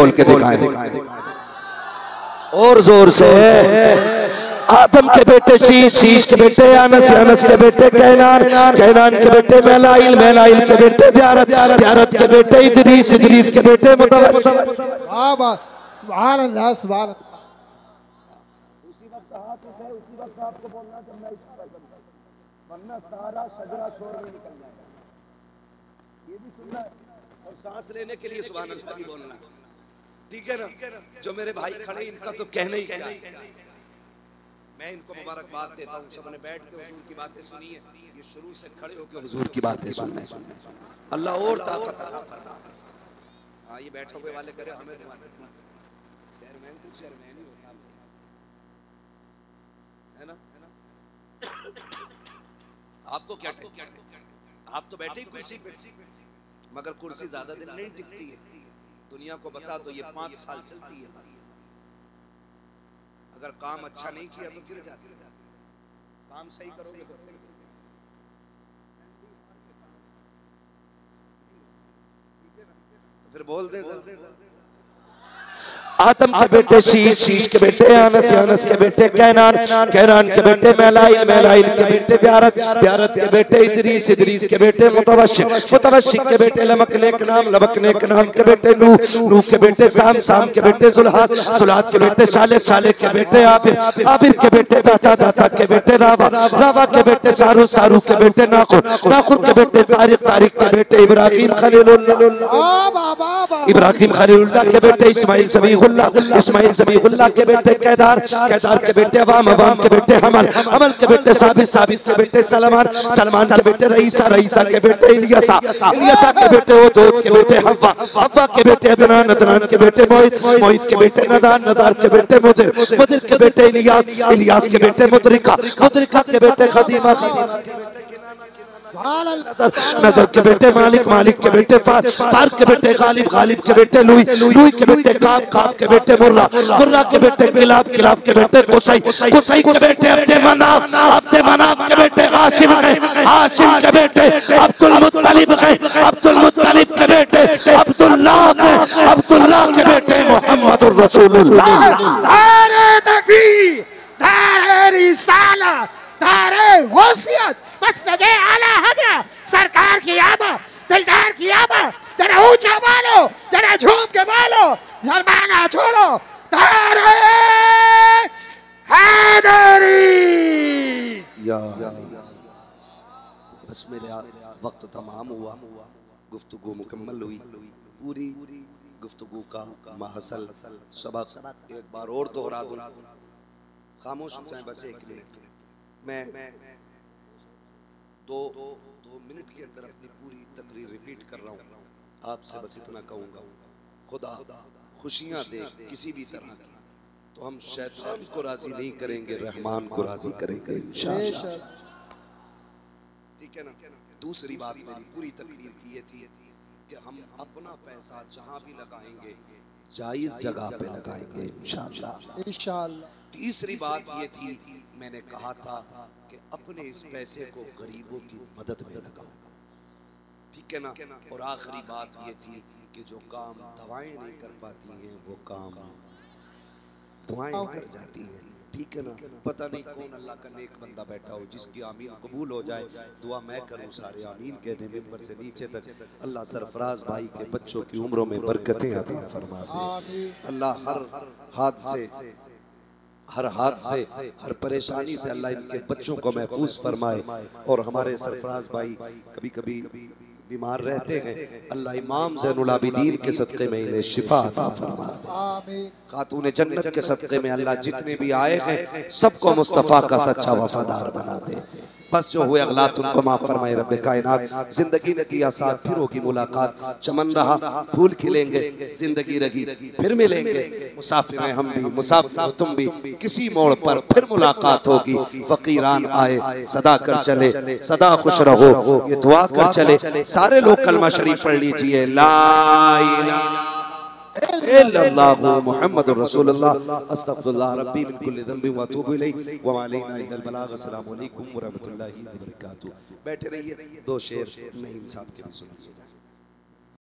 बोल के दिखाएं और जोर से। आदम के बेटे शीश, शीश के बेटे अनस, अनस के बेटे कैनान, कैनान के बेटे मेलाइल, मेलाइल के बेटे ब्यारत, ब्यारत के बेटे इदरीस, इदरीस के बेटे मुतवश्शिम। सुभान अल्लाह, सुभान अल्लाह। उसी वक्त हाथ उठाए, उसी वक्त आपको बोलना जब मैं इशारा करूंगा, वरना सारा शजरा शोर में निकल जाएगा। ये भी सुनना है और सांस लेने के लिए सुभान अल्लाह भी बोलना, ठीक है ना। जो मेरे भाई खड़े इनका तो कहना ही क्या, मैं इनको मुबारकबाद देता हूँ। सबने बैठ के हुजूर की बातें सुनी है, ये शुरू से खड़े होकर हुजूर की बातें सुनने, अल्लाह और ताकत अता फरमाए। हाँ, ये बैठे हुए वाले करे हमें तुम्हारे चेयरमैन तो चेयरमैन ही होता है ना। आपको क्या टेंशन, आप तो बैठे ही कुर्सी पे, मगर कुर्सी ज्यादा दिन नहीं टिकती है। दुनिया को बता दो ये 5 साल चलती है बस। अगर काम अच्छा नहीं किया तो गिर जाते हैं, काम सही करोगे तो फिर बोल दे सर। आदम के बेटे शीश, शीश के बेटे अनस, अनस के बेटे कैनान, कैनान के बेटे मेलाइल, मेलाइल के बेटे ब्यारत, ब्यारत के बेटे इदरीस, इदरीस के बेटे मुतवश्शिम, मुतवश्शिम के बेटे लमकने के नाम, लमकने के नाम के बेटे नूह, नूह के बेटे साम, साम के बेटे जुल्हाद, जुल्हाद के बेटे शाले, शाले के बेटे आबिर, आबिर के बेटे दाता, दाता के बेटे रावा, रावा के बेटे सारू, सारू के बेटे नाखुर, नाखुर के बेटे तारिक, तारिक के बेटे इब्राहिम खलीलुल्लाह, इब्राहिम खलीलुल्लाह के बेटे इस्माइल सबीहुल्लाह, इस्माइल ज़बीहुल्लाह के बेटे कैदार, कैदार के बेटे अवाम, अवाम के बेटे हमल, हमल के बेटे साबित, साबित के बेटे सलमान, सलमान के बेटे रईसा, रईसा के बेटे इलियासा, इलियासा के बेटे ओदोद के बेटे हव्वा, हव्वा के बेटे अदनान, अदनान के बेटे मोहित, मोहित के बेटे नदान, नदान के बेटे मुदिर, मुदिर के बेटे इलियास, इलियास के बेटे मुदरिका, मुदरिका के बेटे खदीमा, खदीमा के बेटे नदर के बेटे मालिक, मालिक के बेटे फार, फार के बेटे गालिब, गालिब के बेटे लुई, लुई के बेटे काब, काब के बेटे मुर्रा, मुर्रा के बेटे किलाब, किलाब के बेटे कुसई, कुसई के बेटे अब्दे मनाफ, अब्दे मनाफ के बेटे हाशिम गए, हाशिम के बेटे अब्दुल मुत्तलिब गए, अब्दुल मुत्तलिब के बेटे अब्दुल्लाह गए, अब्दुल्लाह के बेटे मोहम्मदुर रसूलुल्लाह। नारे तकबीर, नारे रिसालत, नारे वसीयत, मसनदे आला हज़रत सरकार की आमद, दिलदार की आमद। जरा ऊंचा मानो, जरा झूम के मानो, शर्माना छोड़ो। नारे हैदरी। या बस मेरा वक्त तमाम हुआ, गुफ्तगू मुकम्मल हुई। पूरी गुफ्तगू का महसल सबक एक बार और दोहरा दूं, खामोश हो जाए बस 1 मिनट। मैं दो मिनट के अंदर अपनी पूरी तकरीर रिपीट कर रहा हूँ। आपसे बस इतना कहूँगा, खुदा खुशियाँ दे किसी भी तरह की, तो हम शैतान को राजी नहीं करेंगे, रहमान को राजी करेंगे इंशाअल्लाह, ठीक है ना। दूसरी बात मेरी पूरी तकरीर की ये थी कि हम अपना पैसा जहाँ भी लगाएंगे जायज़ जगह पे लगाएंगे इंशाअल्लाह, इंशाअल्लाह। तीसरी बात ये थी, मैंने कहा था कि अपने इस पैसे को गरीबों की मदद में लगाओ, ठीक है ना। और आखिरी बात ये थी कि जो काम दवाएं नहीं कर पाती हैं वो काम दुआएं कर जाती हैं, ठीक है ना। पता नहीं कौन अल्लाह का नेक बंदा बैठा हो जिसकी आमीन कबूल हो जाए, दुआ मैं करूं, सारे आमीन कह दें मिंबर से नीचे तक। अल्लाह सरफराज भाई के बच्चों की उम्रों में बरकतें अता फरमा दे। अल्लाह हर हाथ से हर परेशानी से अल्लाह इनके बच्चों को महफूज फरमाए। और हमारे सरफराज भाई कभी कभी बीमार रहते हैं, अल्लाह इमाम ज़ैनुल आबिदीन के सदक़े में इन्हें शिफा अता फरमा दे। खातून जन्नत के सदक़े में अल्लाह जितने भी आए हैं सबको मुस्तफ़ा का सच्चा वफादार बना दे। बस जो हुए अगलात उनको माफ़ फरमाए रब्बे कायनात। जिंदगी ने दिया साथ, फिर होगी मुलाकात, चमन रहा फूल खिलेंगे, जिंदगी रही फिर मिलेंगे, मुसाफिर हैं हम भी, मुसाफिर हो तुम भी, किसी मोड़ पर फिर मुलाकात होगी। फकीरान आए सदा कर चले, सदा खुश रहो ये दुआ कर चले। सारे लोग कलमा शरीफ पढ़ लीजिए, ला इलाहा इल्लल्लाहु मुहम्मदुर रसूलुल्लाह, अस्तगफिरुल्लाह रब्बी मिन कुल्लि ज़ंबि व अतूबु इलैहि व मा अलैना इल्लल बलाग। अस्सलामु अलैकुम व रहमतुल्लाहि व बरकातहू। बैठे रहिए, 2 शेर नईम साहब के भी सुनिए।